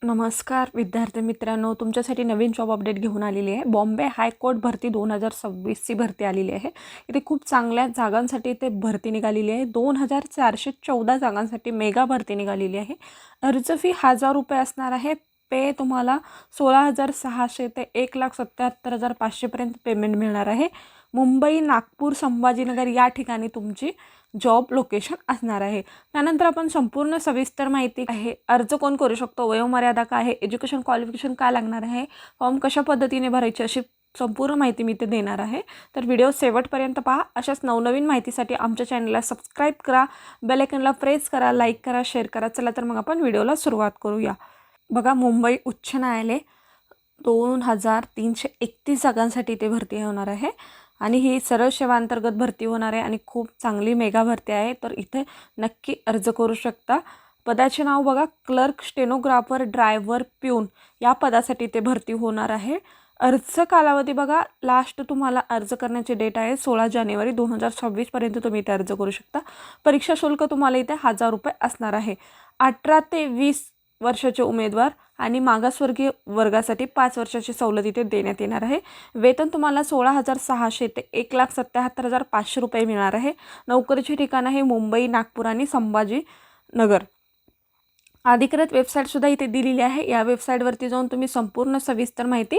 नमस्कार विद्यार्थी मित्रांनो, तुमच्यासाठी नवीन जॉब अपडेट घेऊन आलेली आहे। बॉम्बे हायकोर्ट भरती 2026ची भरती आलेली आहे। इथे खूप चांगल्या जागांसाठी इथे भरती निघालेली आहे। 2414 जागांसाठी मेगा भरती निघालेली आहे। अर्ज फी 1000 रुपये असणार आहे। पे तुम्हाला 16,600 ते 1,77,500 पर्यंत पेमेंट मिळणार आहे। मुंबई, नागपूर, संभाजीनगर या ठिकाणी तुमची जॉब लोकेशन असणार आहे। त्यानंतर आपण संपूर्ण सविस्तर माहिती आहे, अर्ज कोण करू शकतो, वयोमर्यादा काय आहे, एज्युकेशन क्वालिफिकेशन काय लागणार आहे, फॉर्म कशा पद्धतीने भरायचे, अशी संपूर्ण माहिती मी ते देणार आहे। तर व्हिडिओ शेवटपर्यंत पहा। अशाच नवनवीन माहितीसाठी आमच्या चॅनलला सबस्क्राईब करा, बेल आयकॉनला प्रेस करा, लाईक करा, शेअर करा। चला तर मग आपण व्हिडिओला सुरुवात करूया। बघा, मुंबई उच्च न्यायालय 2331 जागांसाठी ते भरती होणार आहे आणि ही सरळ सेवा अंतर्गत भरती होणार आहे आणि खूप चांगली मेगा भरती आहे। तर इथे नक्की अर्ज करू शकता। पदाचे नाव बघा, क्लर्क, स्टेनोग्राफर, ड्रायव्हर, प्यून या पदासाठी ते भरती होणार आहे। अर्ज कालावधी बघा, लास्ट तुम्हाला अर्ज करण्याची डेट आहे 16 जानेवारी 2026 पर्यंत तुम्ही इथे अर्ज करू शकता। परीक्षा शुल्क तुम्हाला इथे 1000 रुपये असणार आहे। 18 ते 20 वर्षाचे उमेदवार आणि मागासवर्गीय वर्गासाठी 5 वर्षाची सवलत इथे देण्यात येणार आहे। वेतन तुम्हाला 16,600 ते 1,77,500 रुपये मिळणार आहे। नोकरीचे ठिकाण आहे मुंबई, नागपूर आणि संभाजीनगर। अधिकृत वेबसाईटसुद्धा इथे दिलेली आहे। या वेबसाईटवरती जाऊन तुम्ही संपूर्ण सविस्तर माहिती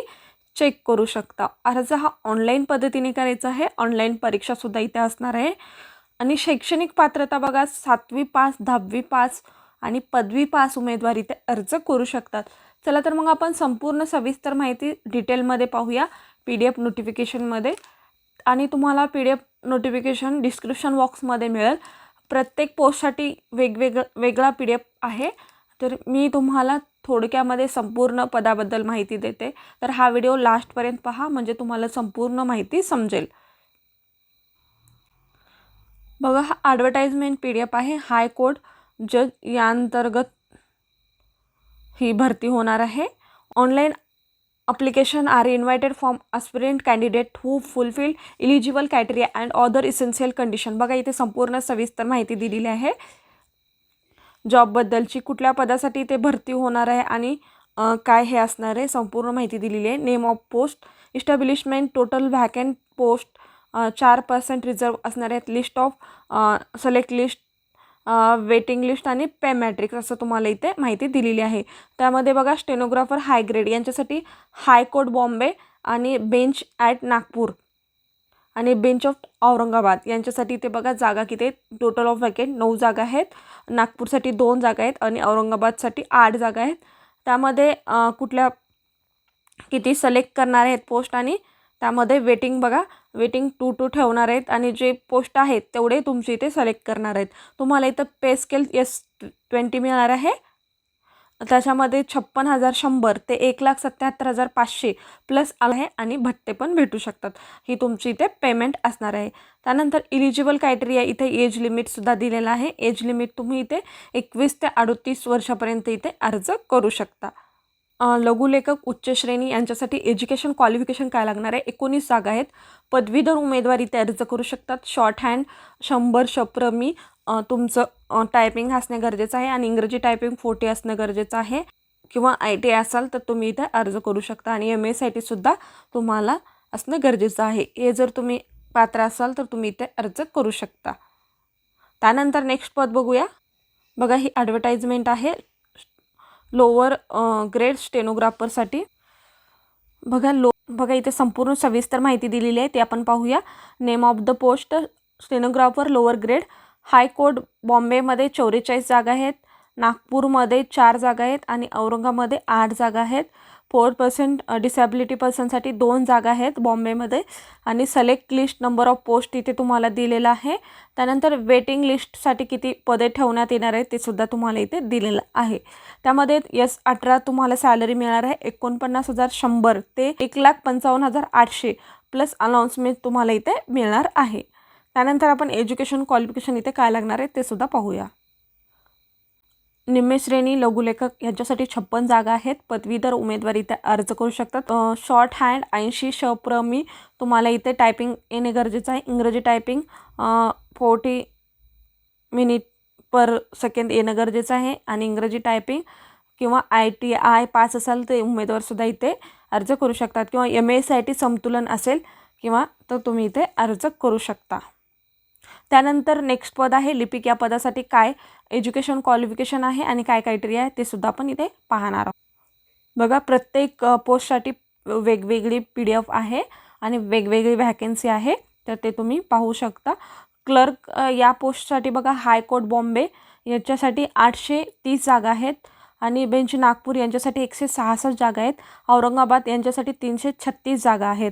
चेक करू शकता। अर्ज हा ऑनलाईन पद्धतीने करायचा आहे। ऑनलाईन परीक्षासुद्धा इथे असणार आहे आणि शैक्षणिक पात्रता बघा, 7वी पास, 10वी पास आणि पदवी पास उमेदवार इथे अर्ज करू शकतात। चला तर मग आपण संपूर्ण सविस्तर माहिती डिटेलमध्ये पाहूया PDF नोटिफिकेशनमध्ये आणि तुम्हाला PDF नोटिफिकेशन डिस्क्रिप्शन बॉक्समध्ये मिळेल। प्रत्येक पोस्टसाठी वेगळा PDF आहे। तर मी तुम्हाला थोडक्यामध्ये संपूर्ण पदाबद्दल माहिती देते, तर हा व्हिडिओ लास्टपर्यंत पहा म्हणजे तुम्हाला संपूर्ण माहिती समजेल। बघा, हा ॲडव्हर्टाइजमेंट PDF आहे। हायकोर्ट जज या अंतर्गत ही भरती होणार आहे। Online application are invited from aspirant candidate who fulfill eligible criteria and other essential condition। बघा, इथे संपूर्ण सविस्तर माहिती दिलेली आहे जॉबबद्दलची, कुठल्या पदासाठी ते भरती होणार आहे आणि काय हे असणार आहे संपूर्ण माहिती दिलेली आहे। Name of post, establishment, total vacant post, 4% reserve असणार आहेत, list of select list, waiting list आणि पे मॅट्रिक्स असं तुम्हाला इथे माहिती दिलेली आहे। त्यामध्ये बघा, स्टेनोग्राफर हाय ग्रेड यांच्यासाठी हायकोर्ट बॉम्बे आणि बेंच ॲट नागपूर आणि बेंच ऑफ औरंगाबाद यांच्यासाठी ते बघा जागा किती आहेत, टोटल ऑफ वॅकेंट 9 जागा आहेत, नागपूरसाठी 2 जागा आहेत आणि औरंगाबादसाठी 8 जागा आहेत। त्यामध्ये कुठल्या किती सिलेक्ट करणार आहेत पोस्ट आणि त्यामध्ये वेटिंग बघा, वेटिंग 2 ठेवणार आहेत आणि जे पोस्ट आहेत तेवढे तुमचे इथे सिलेक्ट करणार आहेत। तुम्हाला इथं पे स्केल S20 मिळणार आहे। त्याच्यामध्ये 56,100 ते 1,77,500 प्लस आहे आणि भत्ते पण भेटू शकतात। ही तुमची इथे पेमेंट असणार आहे। त्यानंतर इलिजिबल क्रायटेरिया, इथे एज लिमिटसुद्धा दिलेला आहे। एज लिमिट तुम्ही इथे 21 ते 38 वर्षापर्यंत इथे अर्ज करू शकता। लघुलेखक उच्च श्रेणी यांच्यासाठी एज्युकेशन क्वालिफिकेशन काय लागणार आहे, 19 जागा आहेत। पदवीधर उमेदवार इथे अर्ज करू शकतात। शॉर्ट हँड 100 शप्रमी तुमचं टायपिंग असणे गरजेचं आहे आणि इंग्रजी टायपिंग 40 असणं गरजेचं आहे किंवा ITI असाल तर तुम्ही इथे अर्ज करू शकता आणि MSITसुद्धा तुम्हाला असणं गरजेचं आहे। हे जर तुम्ही पात्र असाल तर तुम्ही इथे अर्ज करू शकता। त्यानंतर नेक्स्ट पद बघूया। बघा, ही ॲडव्हर्टाइजमेंट आहे लोअर ग्रेड स्टेनोग्राफरसाठी। बघा इथे संपूर्ण सविस्तर माहिती दिलेली आहे, ते आपण पाहूया। Name of the post, stenographer lower grade, high court बॉम्बेमध्ये 44 जागा आहेत, नागपूरमध्ये 4 जागा आहेत आणि औरंगाबादमध्ये 8 जागा आहेत। 4% डिसॅबिलिटी पर्सनसाठी 2 जागा आहेत बॉम्बेमध्ये आणि select list number of post इथे तुम्हाला दिलेला आहे। त्यानंतर वेटिंग लिस्टसाठी किती पदे ठेवण्यात येणार आहेत ते सुद्धा तुम्हाला इथे दिलेलं आहे। त्यामध्ये S18 तुम्हाला सॅलरी मिळणार आहे 49,100 ते 1,55,800 प्लस अनाउन्समेंट तुम्हाला इथे मिळणार आहे। त्यानंतर आपण एज्युकेशन क्वालिफिकेशन इथे काय लागणार आहे ते सुद्धा पाहूया। निम्न श्रेणी लघुलेखक यांच्यासाठी 56 जागा आहेत। पदवीधर उमेदवार इथे अर्ज करू शकतात। शॉर्ट हँड 80 शप्रमी तुम्हाला इथे टायपिंग येणे गरजेचं आहे। इंग्रजी टायपिंग 40 मिनिट पर सेकंड येणं गरजेचं आहे आणि इंग्रजी टायपिंग किंवा ITI पास असाल ते उमेदवारसुद्धा इथे अर्ज करू शकतात, किंवा MSIT समतुलन असेल किंवा तर तुम्ही इथे अर्ज करू शकता. त्यानंतर नेक्स्ट पद आहे लिपिक. या पदासाठी काय एज्युकेशन क्वालिफिकेशन आहे आणि काय क्रायटेरिया आहे ते सुद्धा आपण इथे पाहणार आहोत. बघा, प्रत्येक पोस्टसाठी वेगवेगळी PDF आहे आणि वेगवेगळी व्हॅकन्सी आहे, तर ते तुम्ही पाहू शकता. क्लर्क या पोस्टसाठी बघा, हायकोर्ट बॉम्बे याच्यासाठी 830 जागा आहेत आणि बेंच नागपूर यांच्यासाठी 166 जागा आहेत. औरंगाबाद यांच्यासाठी 336 जागा आहेत.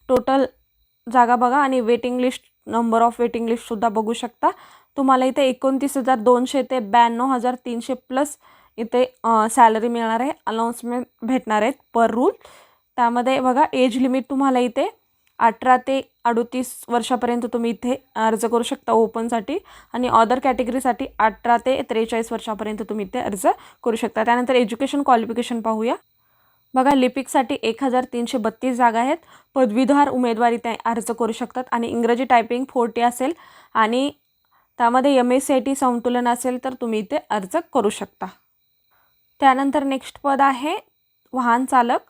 टोटल जागा बघा आणि waiting list, number of waiting लिस्टसुद्धा बघू शकता. तुम्हाला इथे 29,200 ते 92,300 प्लस इथे सॅलरी मिळणार आहे. अनाउन्समेंट भेटणार आहेत पर रूल. त्यामध्ये बघा, एज लिमिट तुम्हाला इथे 18 ते 38 वर्षापर्यंत तुम्ही इथे अर्ज करू शकता ओपनसाठी, आणि अदर कॅटेगरीसाठी 18 ते 43 वर्षापर्यंत तुम्ही इथे अर्ज करू शकता. त्यानंतर एज्युकेशन क्वालिफिकेशन पाहूया. बघा, लिपिकसाठी 1,332 जागा आहेत. पदवीधर उमेदवार इथे अर्ज करू शकतात आणि इंग्रजी टायपिंग 40 असेल आणि त्यामध्ये MSIT समतुलन असेल तर तुम्ही इथे अर्ज करू शकता. त्यानंतर नेक्स्ट पद आहे वाहन चालक.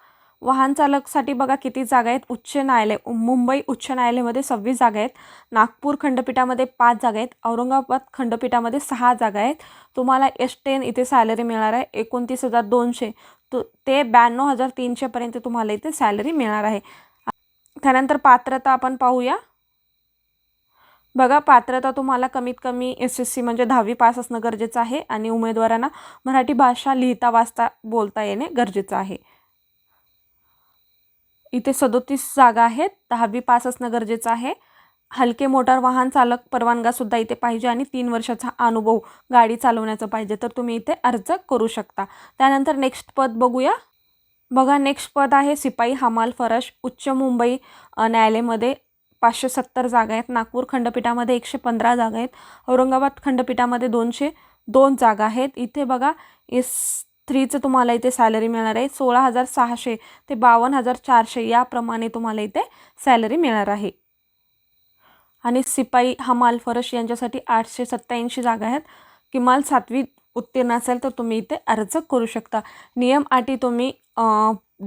वाहन चालकसाठी बघा किती जागा आहेत. उच्च न्यायालय, मुंबई उच्च न्यायालयामध्ये 26 जागा आहेत. नागपूर खंडपीठामध्ये 5 जागा आहेत. औरंगाबाद खंडपीठामध्ये 6 जागा आहेत. तुम्हाला S10 इथे सॅलरी मिळणार आहे. 29,200 ते 92,300 पर्यंत तुम्हाला इथे सॅलरी मिळणार आहे. त्यानंतर पात्रता आपण पाहूया. बघा, पात्रता तुम्हाला कमीत कमी SSC म्हणजे 10वी पास असणं गरजेचं आहे आणि उमेदवारांना मराठी भाषा लिहिता वाचता बोलता येणे गरजेचं आहे. इथे 37 जागा आहेत. 10वी पास असणं गरजेचं आहे. हलके मोटार वाहन चालक परवानगासुद्धा इथे पाहिजे आणि 3 वर्षाचा अनुभव गाडी चालवण्याचा पाहिजे, तर तुम्ही इथे अर्ज करू शकता. त्यानंतर नेक्स्ट पद बघूया. बघा, नेक्स्ट पद आहे सिपाई हमाल फरश. उच्च मुंबई न्यायालयामध्ये 570 जागा आहेत. नागपूर खंडपीठामध्ये 115 जागा आहेत. औरंगाबाद खंडपीठामध्ये 202 जागा आहेत. इथे बघा, S3चं तुम्हाला इथे सॅलरी मिळणार आहे. 16,600 ते 52,400 याप्रमाणे तुम्हाला इथे सॅलरी मिळणार आहे. आणि सिपाई हमाल फरश यांच्यासाठी 887 जागा आहेत. किमान 7वी उत्तीर्ण असेल तर तुम्ही इथे अर्ज करू शकता. नियम अटी तुम्ही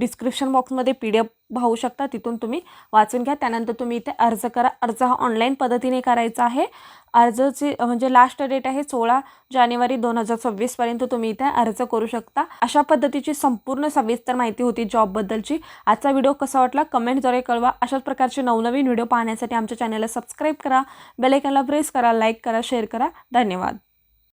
डिस्क्रिप्शन बॉक्समध्ये PDF पाहू शकता, तिथून तुम्ही वाचून घ्या. त्यानंतर तुम्ही इथे अर्ज करा. अर्ज हा ऑनलाईन पद्धतीने करायचा आहे. अर्जाची म्हणजे लास्ट डेट आहे 16 जानेवारी 2026 पर्यंत तुम्ही इथे अर्ज करू शकता. अशा पद्धतीची संपूर्ण सविस्तर माहिती होती जॉबबद्दलची. आजचा व्हिडिओ कसा वाटला कमेंटद्वारे कळवा. अशाच प्रकारचे नवनवीन व्हिडिओ पाहण्यासाठी आमच्या चॅनलला सबस्क्राईब करा, बेल आयकॉनला प्रेस करा, लाईक करा, शेअर करा. धन्यवाद.